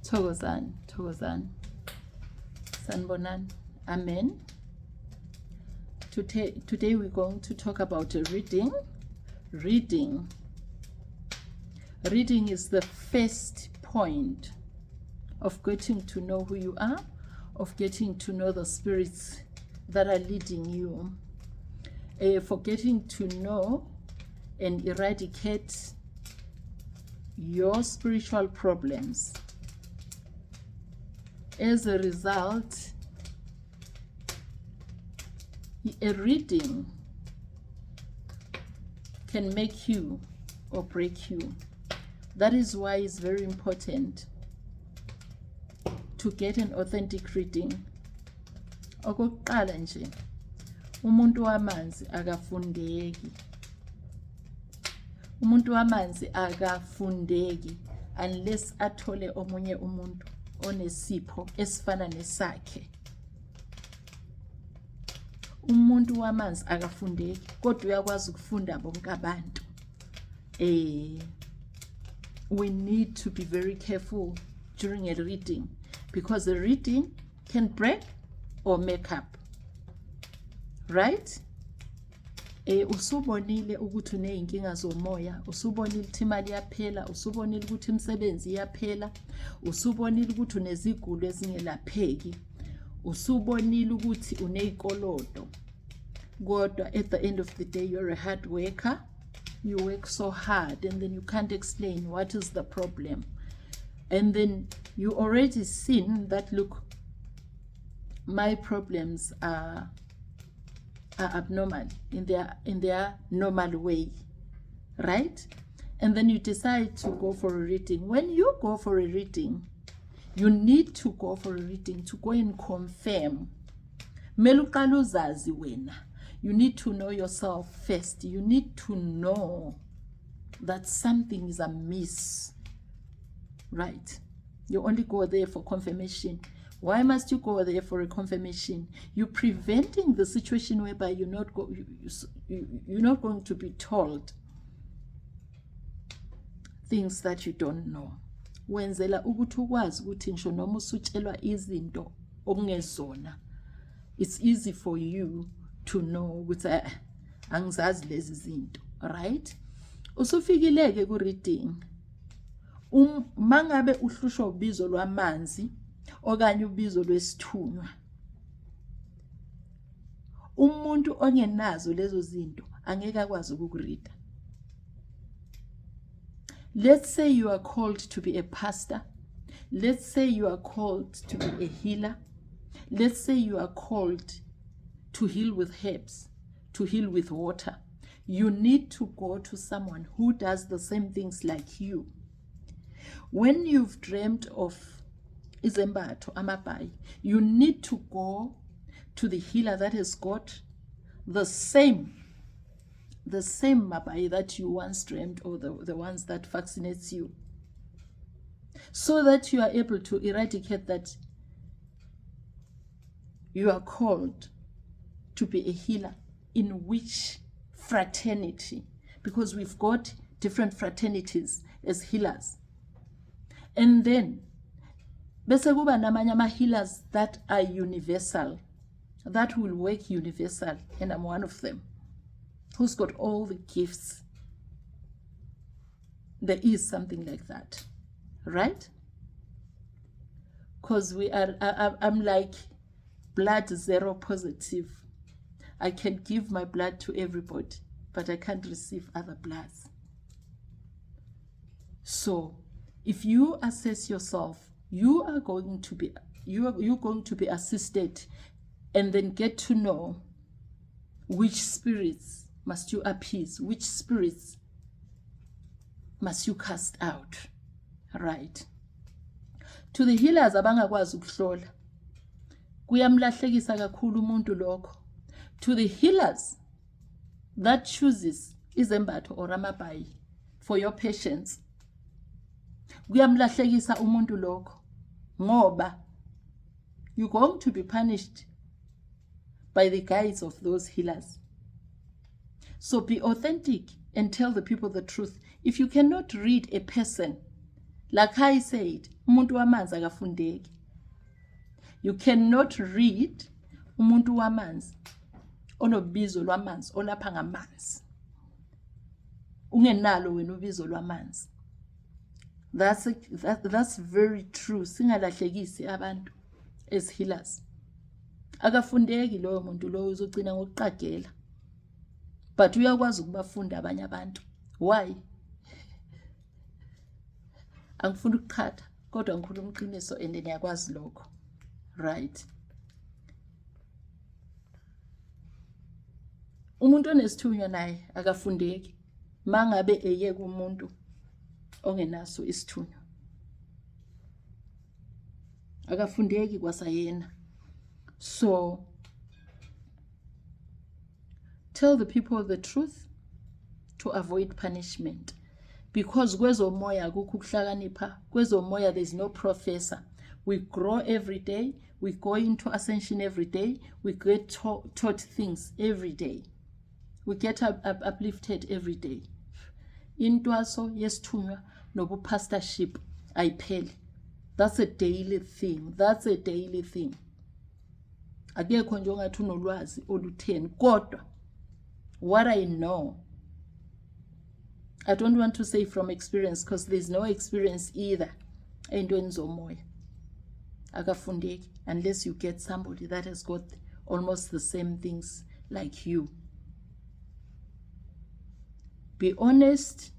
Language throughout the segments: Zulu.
Thokozani. Sanbonan. Amen. Today we're going to talk about a reading. Reading is the first point of getting to know who you are, of getting to know the spirits that are leading you, for getting to know and eradicate your spiritual problems. As a result, a reading can make you or break you. That is why it's very important to get an authentic reading. Okokuqala nje, umuntu wamanzi akafundeki. Umuntu wamanzi akafundeki unless athole omunye umuntu onesipho esifana nesakhe. Umuntu wamanzi akafundeki kodwa uyakwazi ukufunda bonke abantu. We need to be very careful during a reading, because the reading can break or make up. Right? Usubonile ukuthi uneyinkinga zomoya, usubonile ukuthi imali yaphela, usubonile ukuthi imisebenzi yaphela, usubonile ukuthi unezigulo ezingelapheki, usubonile ukuthi uneyikolodo. Kodwa at the end of the day, you're a hard worker. You work so hard and then you can't explain what is the problem. And then you already seen that, look, my problems are abnormal in their normal way, right? And then you decide to go for a reading. When you go for a reading, you need to go for a reading to go and confirm. Meluqala uzazi wena. You need to know yourself first. You need to know that something is amiss, right? You only go there for confirmation. Why must you go there for a confirmation? You're preventing the situation whereby you're not going to be told things that you don't know. Wenzela ukuthi ukwazi ukuthi ngisho noma usutshelwa izinto okungezona, it's easy for you to know ukuthi angizazi lezi zinto, right? Usufikileke ku reading, mangabe uhlushwa ubizo lwamanzi okanye ubizo lwesithunywa, umuntu ongenazo lezo zinto angeke akwazi ukukurida. Let's say you are called to be a pastor. Let's say you are called to be a healer. Let's say you are called to heal with herbs, to heal with water. You need to go to someone who does the same things like you. When you've dreamt of izembatho amabai, you need to go to the healer that has got the same mabai that you once dreamt, or the ones that fascinates you, so that you are able to eradicate that. You are called to be a healer in which fraternity, because we've got different fraternities as healers. And then bese kuba namanye ama-healers that are universal, that will work universal, and I'm one of them, who's got all the gifts. There is something like that, right? Because I'm like blood zero positive. I can give my blood to everybody, but I can't receive other bloods. So if you assess yourself, you're going to be assisted, and then get to know which spirits must you appease, which spirits must you cast out, right? To the healers abangakwazi ukuhlola, kuyamlahlekisa kakhulu umuntu lokho. To the healers that chooses izembatho or amabai for your patients, kuyamlahlekisa umuntu lokho, ngoba you're going to be punished by the guides of those healers. So be authentic and tell the people the truth. If you cannot read a person, Like I said, umuntu wamanzi akafundeki. You cannot read umuntu wamanzi onobizo lwamanzi olapha ngamanzi ungenalo wena ubizo lwamanzi. That's very true. Singalahlekisi abantu as healers. Akafundeki loyo muntu loyo uzogcina ngokuqagela. But uyakwazi ukubafunda abanye abantu. Why? Angifuna ukuqhatha kodwa ngikhuluma iqiniso and ngiyakwazi lokho. Right. Umuntu onesithunywa naye akafundeki mangabe eyeke umuntu ongenaso isithunywa. Akafundeki kwasayena. So tell the people the truth to avoid punishment. Because kwezomoya akukho ukuhlakanipha, kwezomoya there's no professor. We grow every day, we go into Ascension every day, we get taught things every day. We get uplifted every day. Intwaso yesithunywa nobupastorship ayipheli. That's a daily thing. That's a daily thing. Akekho nje ongathi unolwazi olutheni kodwa what I know, I don't want to say from experience because there's no experience either entweni zomoya. Akafundeki unless you get somebody that has got almost the same things like you. Be honest,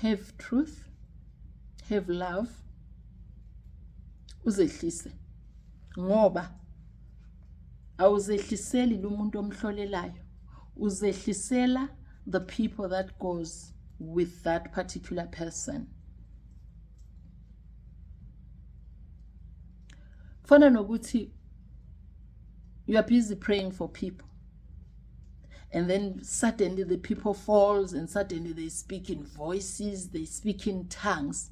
have truth, have love, uzehlise. Ngoba awuzehliseli lo muntu omhlolelayo, uzehlisela the people that goes with that particular person. Fana nokuthi you are busy praying for people and then suddenly the people falls and suddenly they speak in voices, they speak in tongues.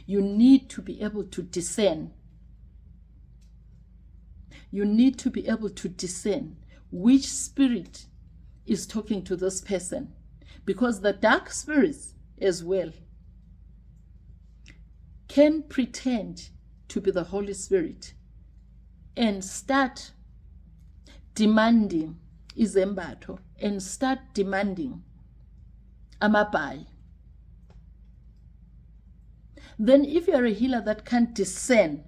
You need to be able to discern. You need to be able to discern which spirit is talking to this person, because the dark spirits as well can pretend to be the Holy Spirit and start demanding izembatho and start demanding amabhayi. Then if you're a healer that can't discern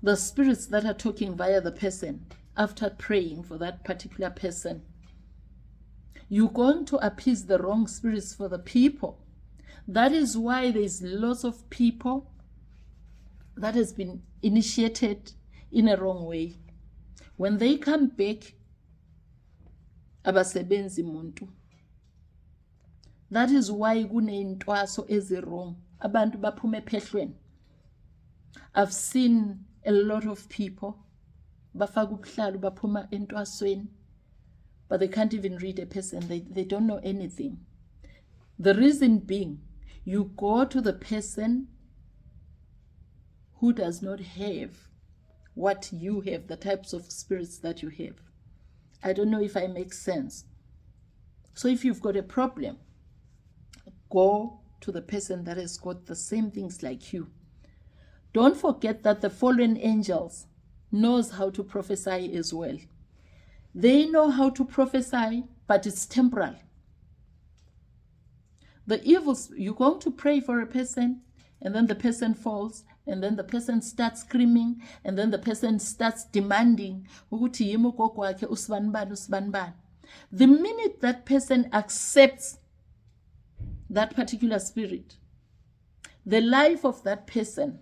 the spirits that are talking via the person after praying for that particular person, you're going to appease the wrong spirits for the people. That is why there's lots of people that has been initiated in a wrong way. When they come back, abasebenzi muntu. That is why kuneyintwaso ezirong. Abantu baphume phehlweni. I've seen a lot of people bafaka ubuhlalu baphuma entwasweni, but they can't even read a person. They don't know anything. The reason being, you go to the person who does not have what you have, the types of spirits that you have. I don't know if I make sense. So if you've got a problem, go to the person that has got the same things like you. Don't forget that the fallen angels knows how to prophesy as well. They know how to prophesy, but it's temporal. The evils, you're going to pray for a person, and then the person falls, and then the person starts screaming, and then the person starts demanding. The minute that person accepts that particular spirit, the life of that person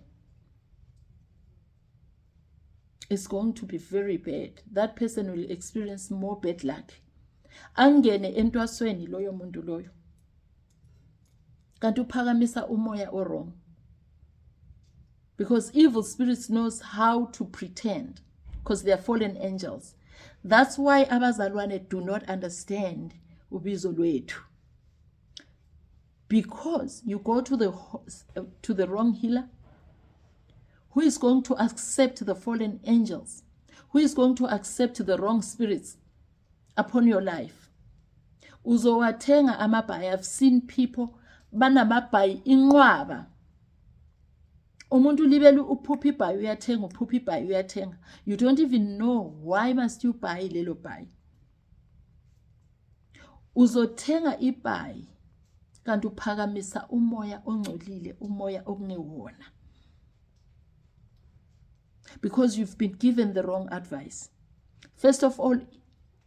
is going to be very bad. That person will experience more bad luck. Angene entwasweni loyo muntu loyo. Kanti uphakamisa umoya wrong. Because evil spirits knows how to pretend, because they are fallen angels. That's why abazalwane do not understand ubizo lwethu. Because you go to the wrong healer, who is going to accept the fallen angels, who is going to accept the wrong spirits upon your life. Uzowatenga amabhayi. I've seen people banamabhayi inqwaba Umuntu libele uphupha ibhayi uyathenga, uphupha ibhayi uyathenga. You don't even know why must you buy lelo bhayi. Uzothenga ibhayi kanti uphakamisa umoya ongcolile, umoya okungewona. Because you've been given the wrong advice. First of all,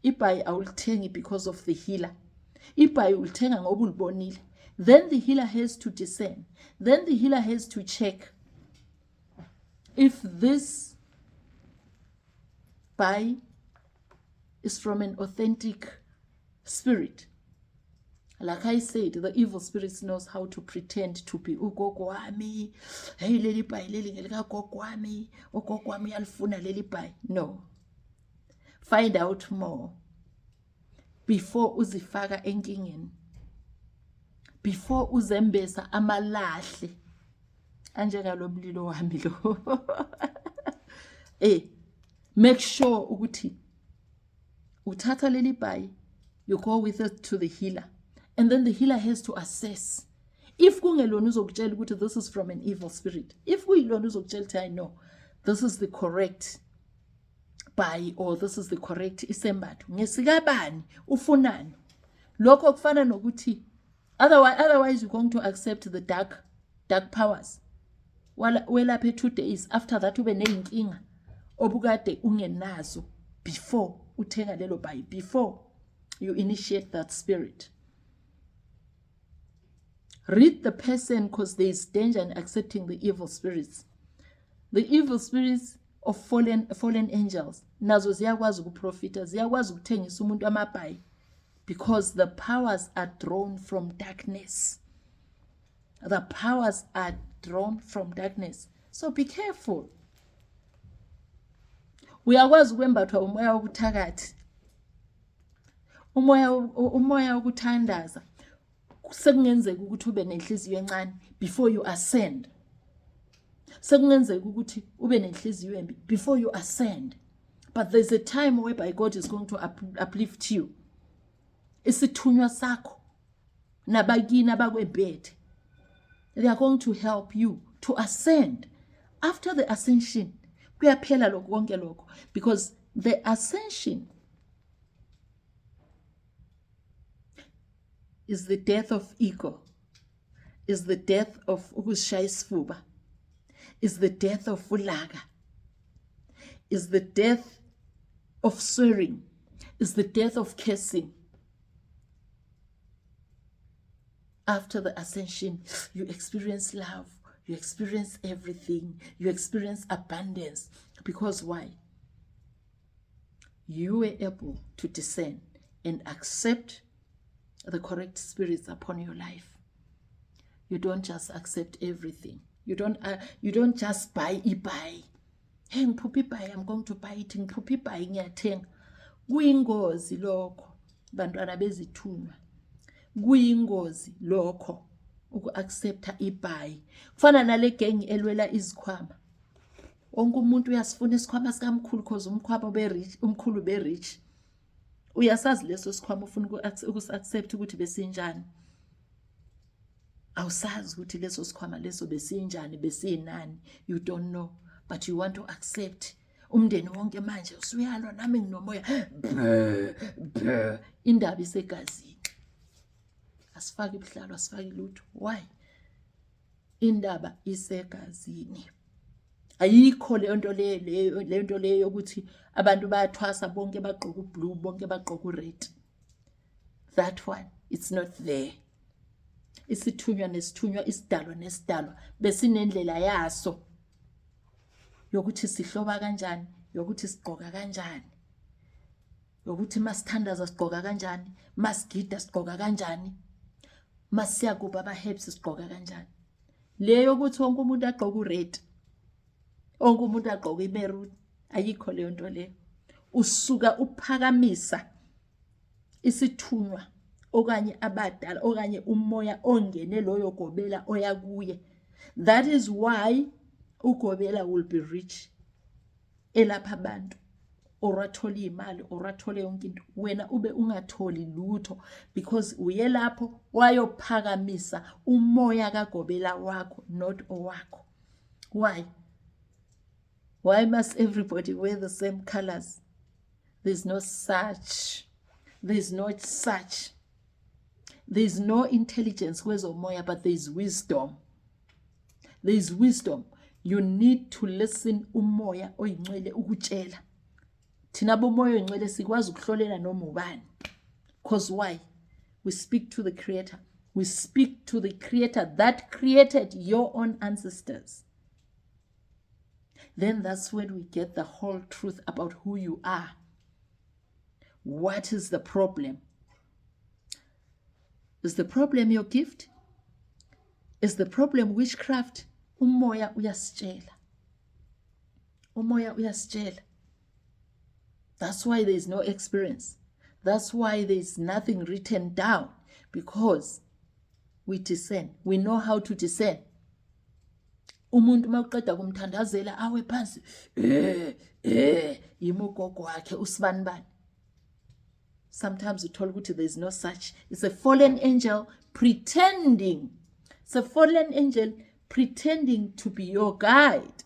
ibhayi awulithengi because of the healer. Ibhayi ulithenga ngoba ulibonile. Then the healer has to discern. Then the healer has to check if this bhayi is from an authentic spirit. Like I said, the evil spirits knows how to pretend to be ugogo wami. Hey, leli bhayi leli ngelika gogo wami. Ugogo wami alifuna leli bhayi. No. Find out more before uzifaka enkingeni. Before uzembesa amalahle. Anjengalo mlilo wami lo. Make sure ukuthi uthatha leli bhayi, you go with it to the healer. And then the healer has to assess. If kungelona uzokutshela ukuthi this is from an evil spirit. If kuyilona uzokutshela ukuthi I know this is the correct bhayi or this is the correct isembatho. Ngesikabani ufunani. Lokho kufana nokuthi otherwise you're going to accept the dark powers. Welaphe 2 days after that ube neyinkinga obukade ungenazo before uthenga lelo bhayi, before you initiate that spirit. Read the person, because there is danger in accepting the evil spirits. The evil spirits of fallen angels, nazo ziyakwazi ukuprofita, ziyakwazi ukuthengisa umuntu amabhayi, because the powers are drawn from darkness. The powers are drawn from darkness. So be careful. Uyakwazi ukwembathwa umoya wobuthakathi, umoya wokuthandaza. Sekungenzeka ukuthi ube nenhliziyo encane before you ascend. Sekungenzeka ukuthi ube nenhliziyo embi before you ascend. But there's a time whereby God is going to uplift you. Isithunywa sakho nabakini abakwebhethe, they are going to help you to ascend. After the ascension, kuyaphela lokho konke lokho, because the ascension is the death of ego, is the death of ukushaya isifuba, is the death of ulaka, is the death of swearing, is the death of cursing. After the ascension, you experience love, you experience everything, you experience abundance. Because why? You were able to discern and accept the correct spirits upon your life. You don't just accept everything. You don't just buy ibhayi. Hey, ngiphupha ibhayi, I'm going to buy it. Ngiphupha ibhayi, ngiyathenga. Kuyingozi lokho, bantwana bezithunywa. Kuyingozi lokho uku-accepta ibhayi. Kufana nale gang elwela izikhwama. Wonke umuntu uyasifuna isikhwama sikamkhulu because umkhulu be rich. Uyasazi leso sikhwama ufuna uku-accept ukuthi besinjani. Awusazi ukuthi leso sikhwama leso besinjani, besinani. You don't know, but you want to accept. Umndeni wonke manje usuyalwa, nami nginomoya. Indaba isegazini. Asifaki ibuhlalo, asifaki lutho. Why? Indaba isegazini. Ayikho le nto leyo yokuthi abantu bayathwasa bonke bagqoka ublue, bonke bagqoka ured. That one, it's not there. Isithunywa nesithunywa, isidalwa nesidalwa besinendlela yaso yokuthi sihloba kanjani, yokuthi sigqoka kanjani, yokuthi masithandaza sigqoka kanjani, masigida sigqoka kanjani, masiyakuba ama-herbs sigqoka kanjani. Leyo ukuthi wonke umuntu agqoka ured, wonke umuntu agqoka imaroon, ayikho leyo nto leyo. Usuka uphakamisa isithunywa okanye abadala okanye umoya ongene loyo gobela oya kuye. That is why ugobela will be rich. Elapha abantu orathola imali, orathola yonke into, wena ube ungatholi lutho, because uye lapho wayophakamisa umoya kagobela wakho, not owakho. Why? Why must everybody wear the same colors? There's no such. There's no such. There's no intelligence kwezomoya, but there's wisdom. There's wisdom. You need to listen umoya oyingcwele ukutshela. Thina bomoya oyingcwele sikwazi ukuhlolela noma ubani. Because why? We speak to the Creator. We speak to the Creator that created your own ancestors. Then that's when we get the whole truth about who you are. What is the problem? Is the problem your gift? Is the problem witchcraft? Umoya uyasitshela. Umoya uyasitshela. That's why there is no experience. That's why there is nothing written down, because we discern. We know how to discern. Umuntu mawuqeda kumthandazela awe phansi yimugogo wakhe usibanibani. Sometimes we told ukuthi there is no such. It's a fallen angel pretending. It's a fallen angel pretending to be your guide.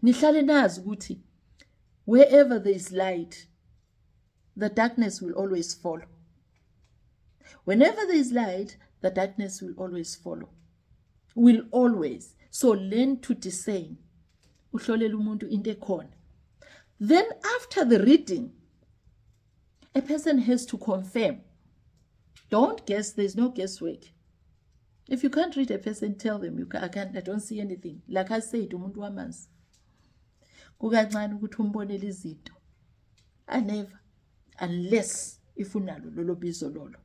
Nihlale nazi ukuthi wherever there is light, the darkness will always follow. Whenever there is light, the darkness will always follow. Will always. So learn to discern. Uhlolela umuntu into ekhona. Then after the reading, a person has to confirm. Don't guess. There's no guesswork. If you can't read a person, tell them, I don't see anything. Like I said, umuntu wamanzi. Kukancane ukuthi umbonele izinto. I never. Unless if unalo lolo bizo lolo.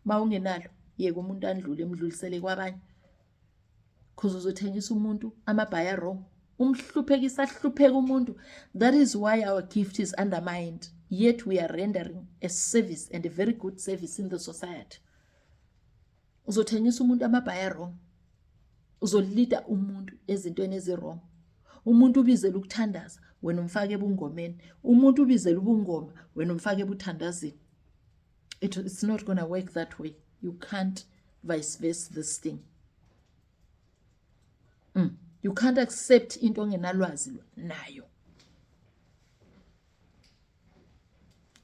Ma ungenalo, yeke umuntu andlule emdlulisele kwabanye. Because uzothengisa umuntu amabhaya wrong. Umhluphekisa ahlupheka umuntu. That is why our gift is undermined. Yet we are rendering a service, and a very good service in the society. Uzothengisa umuntu amabhaya wrong. Uzolida umuntu ezintweni ezirong. Umuntu ubizela ukuthandaza wena umfake ebungomeni. Umuntu ubizela ubungoma wena umfake ebuthandazini. It's not going to work that way. You can't vice versa this thing. You can't accept into ongenalwazi nayo.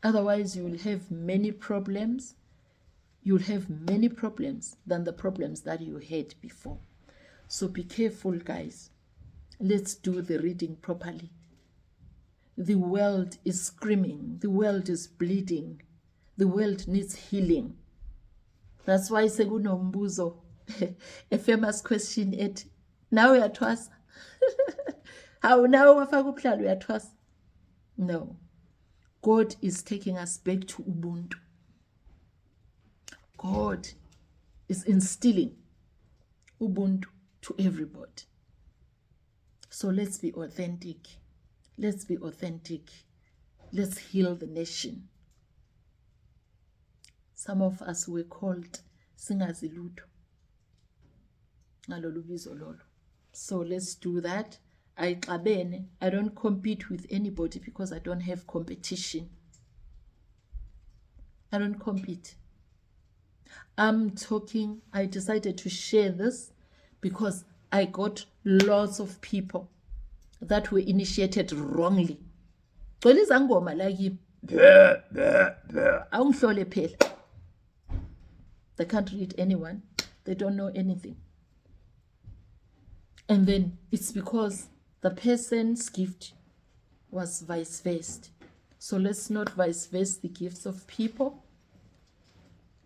Otherwise, you will have many problems. You'll have many problems than the problems that you had before. So be careful, guys. Let's do the reading properly. The world is screaming. The world is bleeding. The world needs healing. That's why sekunombuzo, a famous question at now we are twice. How now wafaka ubuhlalo uyatwasa? No. God is taking us back to Ubuntu. God is instilling Ubuntu to everybody. So let's be authentic. Let's be authentic. Let's heal the nation. Some of us were called singazi lutho ngalolu bizo lolo. So let's do that. I don't compete with anybody because I don't have competition. I don't compete. I decided to share this because I got lots of people that were initiated wrongly. They can't read anyone. They don't know anything. And then it's because the person's gift was vice versa. So let's not vice versa the gifts of people.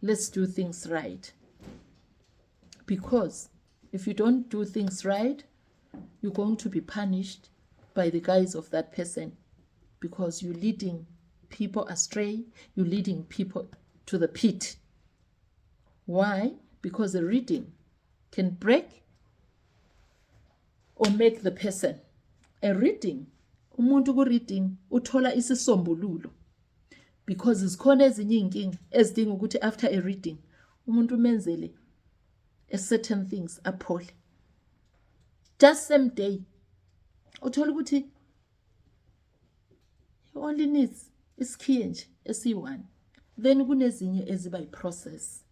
Let's do things right. Because if you don't do things right, you're going to be punished by the guise of that person. Because you're leading people astray. You're leading people to the pit. Why? Because a reading can break or make the person. A reading, umuntu ku reading uthola isisombululo, because izikhona ezinye inkinga ezidinga ukuthi after a reading umuntu menzele a certain things aphole. Just same day uthola ukuthi he only needs isikhiye nje esi1. Then kunezinye eziba yi process.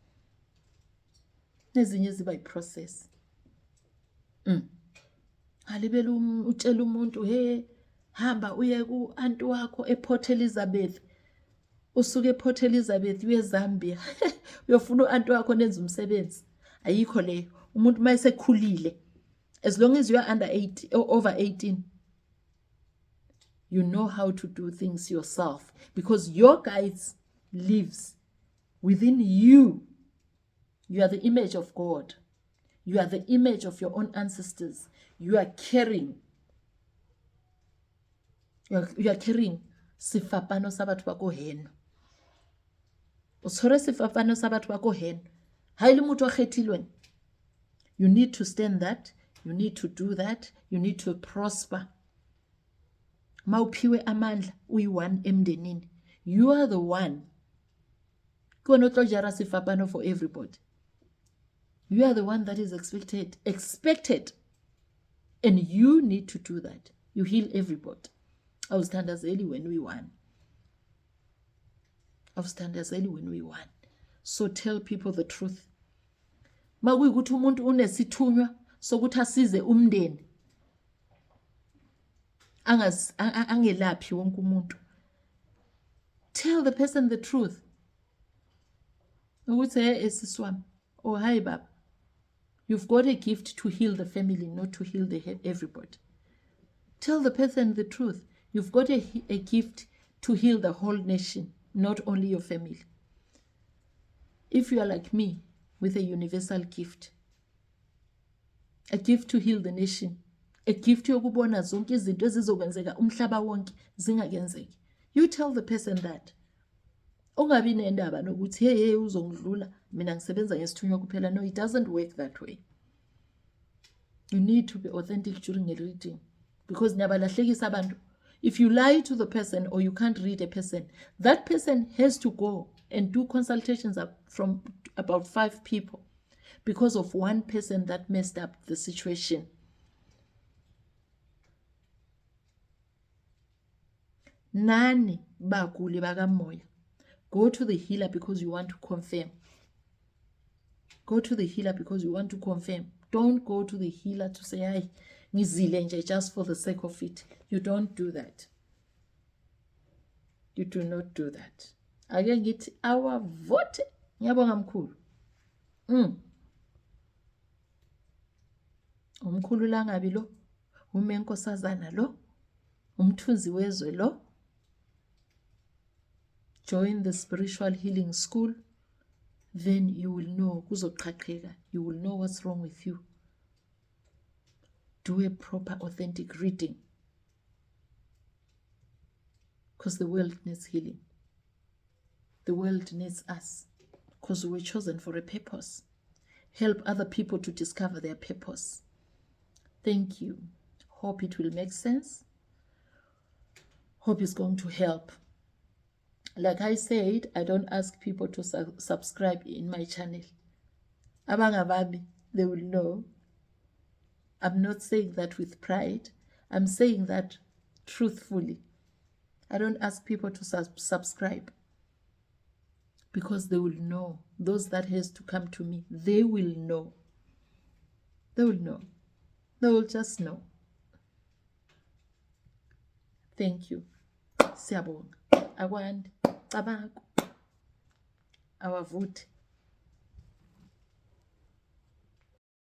Nezinye eziba yi process. Alibele utshela umuntu, hey, hamba uye ku-anti wakho ePort Elizabeth. Usuke ePort Elizabeth uye eZambia. Uyofuna u-anti wakho nenza umsebenzi. Ayikho leyo. Umuntu mayesekhulile, as long as you are under 80 or over 18, you know how to do things yourself, because your guides lives within you. You are the image of God. You are the image of your own ancestors. You are carrying. You are carrying sifapano sa batho ba ko heno. O tshwere sifapano sa batho ba ko heno. Ha ile motho a kgethilweng, you need to stand that. You need to do that. You need to prosper. Mawuphiwe amandla uyi-one emndenini. You are the one. Kuwena otlo jara sifapano for everybody. You are the one that is expected. And you need to do that. You heal everybody. Awuzithandazeli when we won. Awuzithandazeli when we won. So tell people the truth. Makuyikuthi umuntu unesithunywa sokuthi asize umndeni, angelaphi wonke umuntu. Tell the person the truth. Ukuthi hey esiswami, oh hi baba, you've got a gift to heal the family, not to heal everybody. Tell the person the truth. You've got a gift to heal the whole nation, not only your family. If you are like me, with a universal gift, a gift to heal the nation, a gift yokubona zonke izinto ezizokwenzeka umhlaba wonke zingakenzeki, you tell the person that. Ungabi nendaba nokuthi hey uzongidlula mina ngisebenza ngesithunywa kuphela. No, it doesn't work that way. You need to be authentic during a reading, because niyabalahlekisa abantu. If you lie to the person or you can't read a person, that person has to go and do consultations from about 5 people because of one person that messed up the situation. Nani baguli bakamoya. Go to the healer because you want to confirm. Go to the healer because you want to confirm. Don't go to the healer to say, "Ay, ngizile nje just for the sake of it." You don't do that. You do not do that. Ake ngithi awavote. Ngiyabonga mkhulu. Umkhulu langabi lo, umenkosazana lo, umthunzi wezwe lo. Join the spiritual healing school, then you will know kuzoqhaqheka. You will know what's wrong with you. Do a proper authentic reading, because the world needs healing. The world needs us, because we were chosen for a purpose. Help other people to discover their purpose. Thank you. Hope it will make sense. Hope it's going to help. Like I said, I don't ask people to subscribe in my channel. Abangabami, they will know. I'm not saying that with pride. I'm saying that truthfully. I don't ask people to subscribe, because they will know. Those that has to come to me, they will know. They will know. They will just know. Thank you. Siyabonga. Akwandi. Cabako. Awavute.